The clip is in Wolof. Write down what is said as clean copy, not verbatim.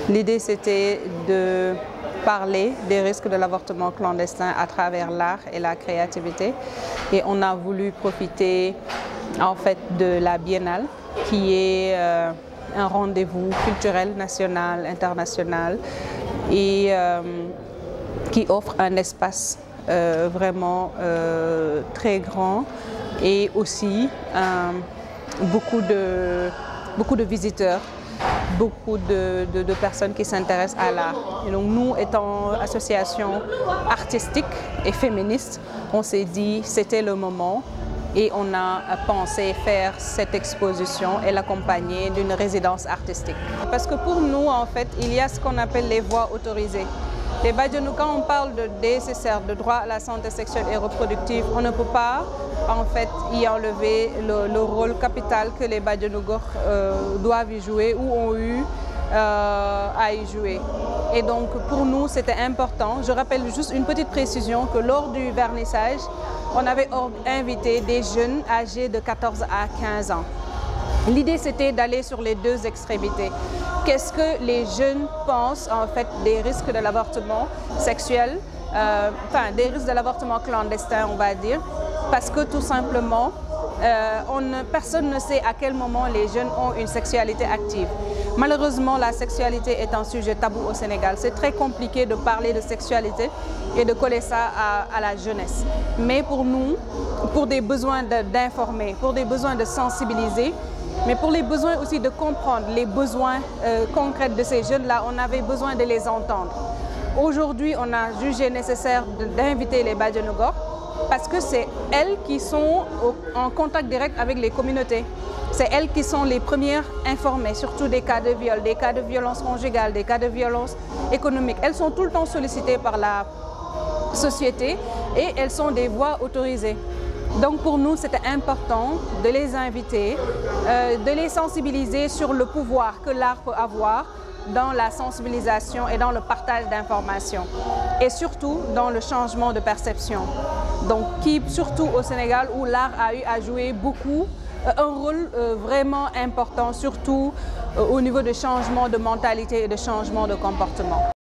L'idée, c'était de parler des risques de l'avortement clandestin à travers l'art et la créativité. Et on a voulu profiter en fait de la Biennale, qui est un rendez-vous culturel national, international, et qui offre un espace vraiment très grand et aussi beaucoup de visiteurs, beaucoup de personnes qui s'intéressent à l'art. Et donc nous, étant association artistique et féministe, on s'est dit c'était le moment et on a pensé faire cette exposition et l'accompagner d'une résidence artistique. Parce que pour nous, en fait, il y a ce qu'on appelle les voies autorisées. Les Badianou, quand on parle de DSSR, de droit à la santé sexuelle et reproductive, on ne peut pas en fait y enlever le rôle capital que les Badianou Gox doivent y jouer ou ont eu à y jouer. Et donc pour nous c'était important. Je rappelle juste une petite précision que lors du vernissage, on avait invité des jeunes âgés de 14 à 15 ans. L'idée c'était d'aller sur les deux extrémités. Qu'est-ce que les jeunes pensent en fait des risques de l'avortement sexuel, des risques de l'avortement clandestin on va dire, parce que tout simplement personne ne sait à quel moment les jeunes ont une sexualité active. Malheureusement, la sexualité est un sujet tabou au Sénégal. C'est très compliqué de parler de sexualité et de coller ça à la jeunesse. Mais pour nous, pour des besoins d'informer, pour des besoins de sensibiliser, mais pour les besoins aussi de comprendre les besoins concrets de ces jeunes-là, on avait besoin de les entendre. Aujourd'hui, on a jugé nécessaire d'inviter les Badianou Gox parce que c'est elles qui sont en contact direct avec les communautés. C'est elles qui sont les premières informées, surtout des cas de viol, des cas de violence conjugale, des cas de violence économique. Elles sont tout le temps sollicitées par la société et elles sont des voix autorisées. Donc pour nous, c'était important de les inviter, de les sensibiliser sur le pouvoir que l'art peut avoir dans la sensibilisation et dans le partage d'informations. Et surtout dans le changement de perception. Donc surtout au Sénégal où l'art a eu à jouer beaucoup, un rôle vraiment important, surtout au niveau de changement de mentalité et de changement de comportement.